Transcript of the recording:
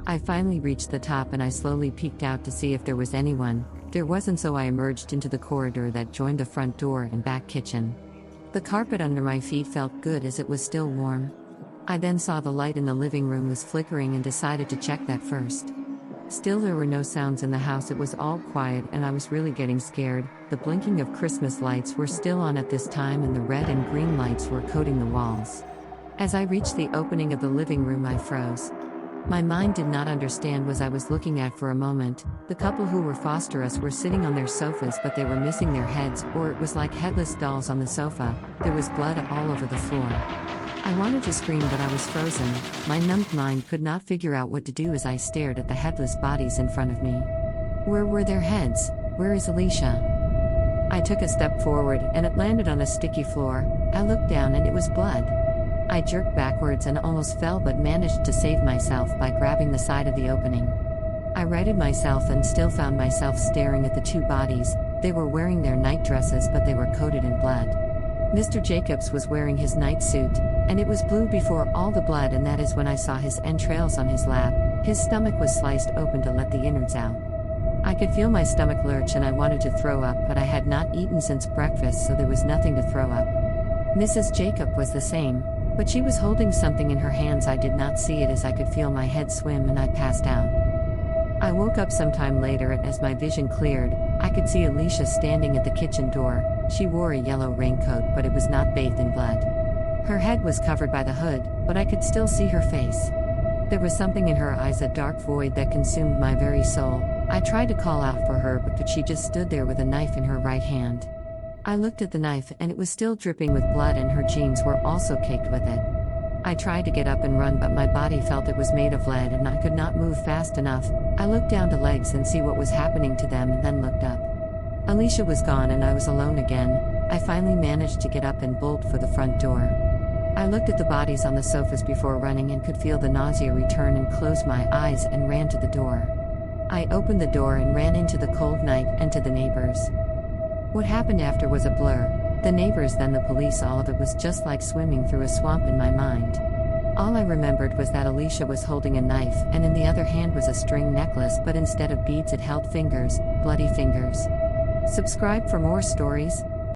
I finally reached the top and I slowly peeked out to see if there was anyone. There wasn't, so I emerged into the corridor that joined the front door and back kitchen. The carpet under my feet felt good as it was still warm. I then saw the light in the living room was flickering and decided to check that first. Still, there were no sounds in the house. It was all quiet and I was really getting scared. The blinking of Christmas lights were still on at this time and the red and green lights were coating the walls. As I reached the opening of the living room, I froze. My mind did not understand what I was looking at for a moment. The couple who were foster us were sitting on their sofas, but they were missing their heads, or it was like headless dolls on the sofa. There was blood all over the floor. I wanted to scream, but I was frozen. My numbed mind could not figure out what to do as I stared at the headless bodies in front of me. Where were their heads? Where is Alicia? I took a step forward and it landed on a sticky floor. I looked down and it was blood. I jerked backwards and almost fell, but managed to save myself by grabbing the side of the opening. I righted myself and still found myself staring at the two bodies. They were wearing their night dresses, but they were coated in blood. Mr. Jacobs was wearing his night suit, and it was blue before all the blood, and that is when I saw his entrails on his lap. His stomach was sliced open to let the innards out. I could feel my stomach lurch and I wanted to throw up, but I had not eaten since breakfast, so there was nothing to throw up. Mrs. Jacob was the same, but she was holding something in her hands. I did not see it as I could feel my head swim and I passed out. I woke up sometime later, and as my vision cleared, I could see Alicia standing at the kitchen door. She wore a yellow raincoat, but it was not bathed in blood. Her head was covered by the hood, but I could still see her face. There was something in her eyes, a dark void that consumed my very soul. I tried to call out for her, but she just stood there with a knife in her right hand. I looked at the knife and it was still dripping with blood, and her jeans were also caked with it. I tried to get up and run, but my body felt it was made of lead and I could not move fast enough. I looked down to legs and see what was happening to them, and then looked up. Alicia was gone and I was alone again. I finally managed to get up and bolt for the front door. I looked at the bodies on the sofas before running and could feel the nausea return, and closed my eyes and ran to the door. I opened the door and ran into the cold night and to the neighbors. What happened after was a blur. The neighbors, then the police, all of it was just like swimming through a swamp in my mind. All I remembered was that Alicia was holding a knife, and in the other hand was a string necklace, but instead of beads it held fingers, bloody fingers. Subscribe for more stories.